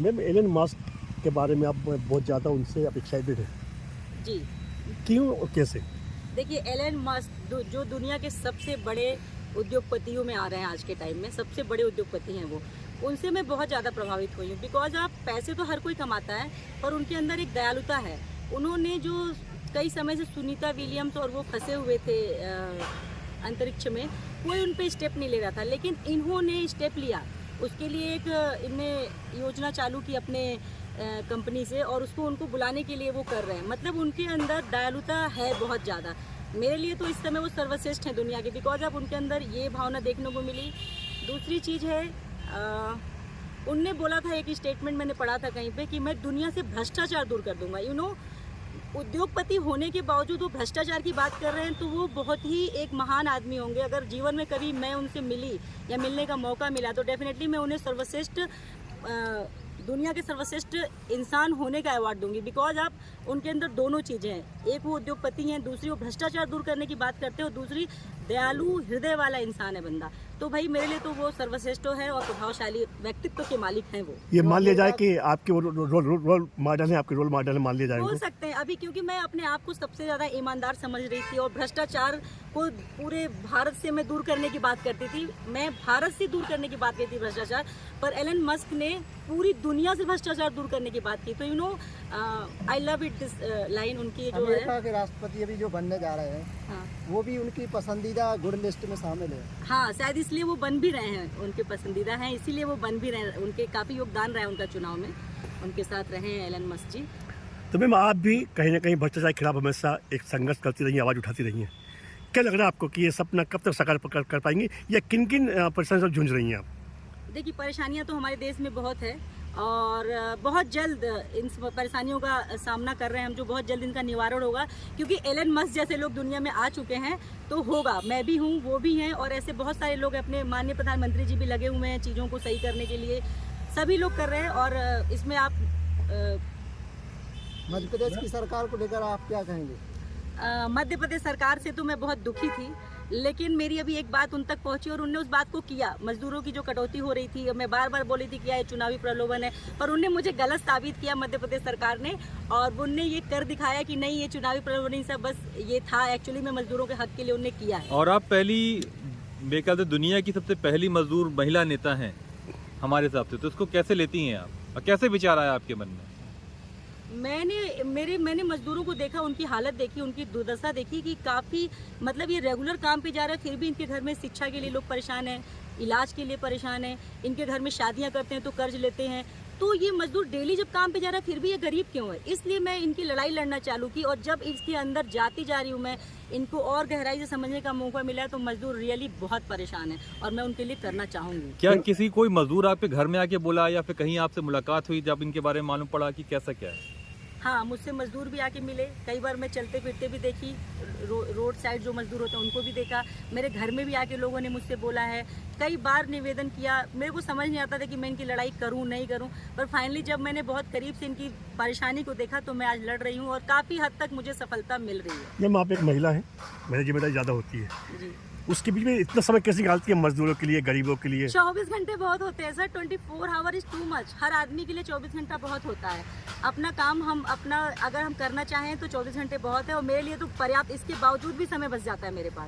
Ma'am Elon Musk के बारे में आप बहुत ज़्यादा उनसे आप एक्साइटेड हैं, जी क्यों और कैसे? देखिए, एलन मस्क जो दुनिया के सबसे बड़े उद्योगपतियों में आ रहे हैं आज के टाइम में, सबसे बड़े उद्योगपति हैं वो। उनसे मैं बहुत ज़्यादा प्रभावित हुई हूँ। बिकॉज आप पैसे तो हर कोई कमाता है, पर उनके अंदर एक दयालुता है। उन्होंने जो कई समय से सुनीता विलियम्स और वो फंसे हुए थे अंतरिक्ष में, कोई उन पे स्टेप नहीं ले रहा था, लेकिन इन्होंने स्टेप लिया। उसके लिए एक इनने योजना चालू की अपने कंपनी से, और उसको उनको बुलाने के लिए वो कर रहे हैं। मतलब उनके अंदर दयालुता है बहुत ज़्यादा। मेरे लिए तो इस समय वो सर्वश्रेष्ठ हैं दुनिया के, बिकॉज अब उनके अंदर ये भावना देखने को मिली। दूसरी चीज़ है, उनने बोला था, एक स्टेटमेंट मैंने पढ़ा था कहीं पे, कि मैं दुनिया से भ्रष्टाचार दूर कर दूंगा। उद्योगपति होने के बावजूद वो भ्रष्टाचार की बात कर रहे हैं, तो वो बहुत ही एक महान आदमी होंगे। अगर जीवन में कभी मैं उनसे मिली या मिलने का मौका मिला, तो डेफिनेटली मैं उन्हें सर्वश्रेष्ठ दुनिया के सर्वश्रेष्ठ इंसान होने का अवार्ड दूंगी। बिकॉज आप उनके अंदर दोनों चीज़ें हैं, एक वो उद्योगपति हैं, दूसरी वो भ्रष्टाचार दूर करने की बात करते हैं, और दूसरी दयालु हृदय वाला इंसान है बंदा। तो भाई मेरे लिए तो वो सर्वश्रेष्ठ है और प्रभावशाली व्यक्तित्व के मालिक हैं वो। ये मान लिया जाए कि आपके रोल मॉडल है, आपके रोल मॉडल है, मान लिया जाए बोल सकते हैं अभी, क्योंकि मैं अपने आप को सबसे ज़्यादा ईमानदार समझ रही थी, और भ्रष्टाचार को पूरे भारत से मैं दूर करने की बात करती थी। मैं भारत से दूर करने की बात करती थी भ्रष्टाचार, पर एलन मस्क ने पूरी दुनिया से भ्रष्टाचार दूर करने की बात की। तो I love it this line उनकी जो अमेरिका है। के राष्ट्रपति अभी जो बनने जा रहे हैं, हाँ वो भी उनकी पसंदीदा गुड लिस्ट में शामिल है। हाँ, शायद इसलिए वो बन भी रहे हैं, उनके पसंदीदा हैं, इसीलिए वो बन भी रहे हैं। उनके काफ़ी योगदान रहा है उनका चुनाव में, उनके साथ रहे हैं एलन मस्क जी। तो मैम आप भी कहीं ना कहीं भ्रष्टाचार के खिलाफ हमेशा एक संघर्ष करती रही हैं, आवाज़ उठाती रही हैं। क्या लग रहा है आपको कि ये सपना कब तक साकार कर पाएंगी, या किन किन परेशानियों से जूझ रही हैं आप? देखिए, परेशानियां तो हमारे देश में बहुत है, और बहुत जल्द इन परेशानियों का सामना कर रहे हैं हम, जो बहुत जल्द इनका निवारण होगा। क्योंकि एलन मस्क जैसे लोग दुनिया में आ चुके हैं, तो होगा। मैं भी हूँ, वो भी हैं, और ऐसे बहुत सारे लोग, अपने माननीय प्रधानमंत्री जी भी लगे हुए हैं चीज़ों को सही करने के लिए। सभी लोग कर रहे हैं, और इसमें आप मध्य प्रदेश की सरकार को लेकर आप क्या कहेंगे? मध्य प्रदेश सरकार से तो मैं बहुत दुखी थी, लेकिन मेरी अभी एक बात उन तक पहुंची, और उनने उस बात को किया। मजदूरों की जो कटौती हो रही थी, मैं बार बार बोली थी कि ये चुनावी प्रलोभन है, पर उनने मुझे गलत साबित किया मध्य प्रदेश सरकार ने, और उनने ये कर दिखाया कि नहीं, ये चुनावी प्रलोभन नहीं, सब बस ये था एक्चुअली में मजदूरों के हक के लिए उनने किया है। और आप पहली बेकार दुनिया की सबसे पहली मजदूर महिला नेता हैं हमारे हिसाब से, तो उसको कैसे लेती हैं आप, और कैसे विचार आया आपके मन में? मैंने मजदूरों को देखा, उनकी हालत देखी, उनकी दुर्दशा देखी, कि काफ़ी मतलब ये रेगुलर काम पे जा रहे हैं, फिर भी इनके घर में शिक्षा के लिए लोग परेशान हैं, इलाज के लिए परेशान हैं, इनके घर में शादियां करते हैं तो कर्ज लेते हैं। तो ये मजदूर डेली जब काम पे जा रहा है, फिर भी ये गरीब क्यों है? इसलिए मैं इनकी लड़ाई लड़ना चालू की, और जब इसके अंदर जाती जा रही हूँ मैं, इनको और गहराई से समझने का मौका मिला, तो मजदूर रियली बहुत परेशान है, और मैं उनके लिए करना चाहूँगी। क्या किसी कोई मजदूर आपके घर में आके बोला, या फिर कहीं आपसे मुलाकात हुई जब इनके बारे में मालूम पड़ा कि कैसा क्या है? हाँ, मुझसे मजदूर भी आके मिले, कई बार मैं चलते फिरते भी देखी, रोड साइड जो मजदूर होते हैं उनको भी देखा, मेरे घर में भी आके लोगों ने मुझसे बोला है, कई बार निवेदन किया। मेरे को समझ नहीं आता था कि मैं इनकी लड़ाई करूं नहीं करूं, पर फाइनली जब मैंने बहुत करीब से इनकी परेशानी को देखा, तो मैं आज लड़ रही हूं, और काफ़ी हद तक मुझे सफलता मिल रही है। मैम आप एक महिला हैं, मेरी जिम्मेदारी ज़्यादा होती है, जी, उसके बीच में इतना समय कैसे निकालती है मजदूरों के लिए, गरीबों के लिए? 24 घंटे बहुत होते हैं सर, 24 आवर इज़ टू मच। हर आदमी के लिए 24 घंटा बहुत होता है। अपना काम अगर हम करना चाहें तो 24 घंटे बहुत है, और मेरे लिए तो पर्याप्त, इसके बावजूद भी समय बच जाता है मेरे पास।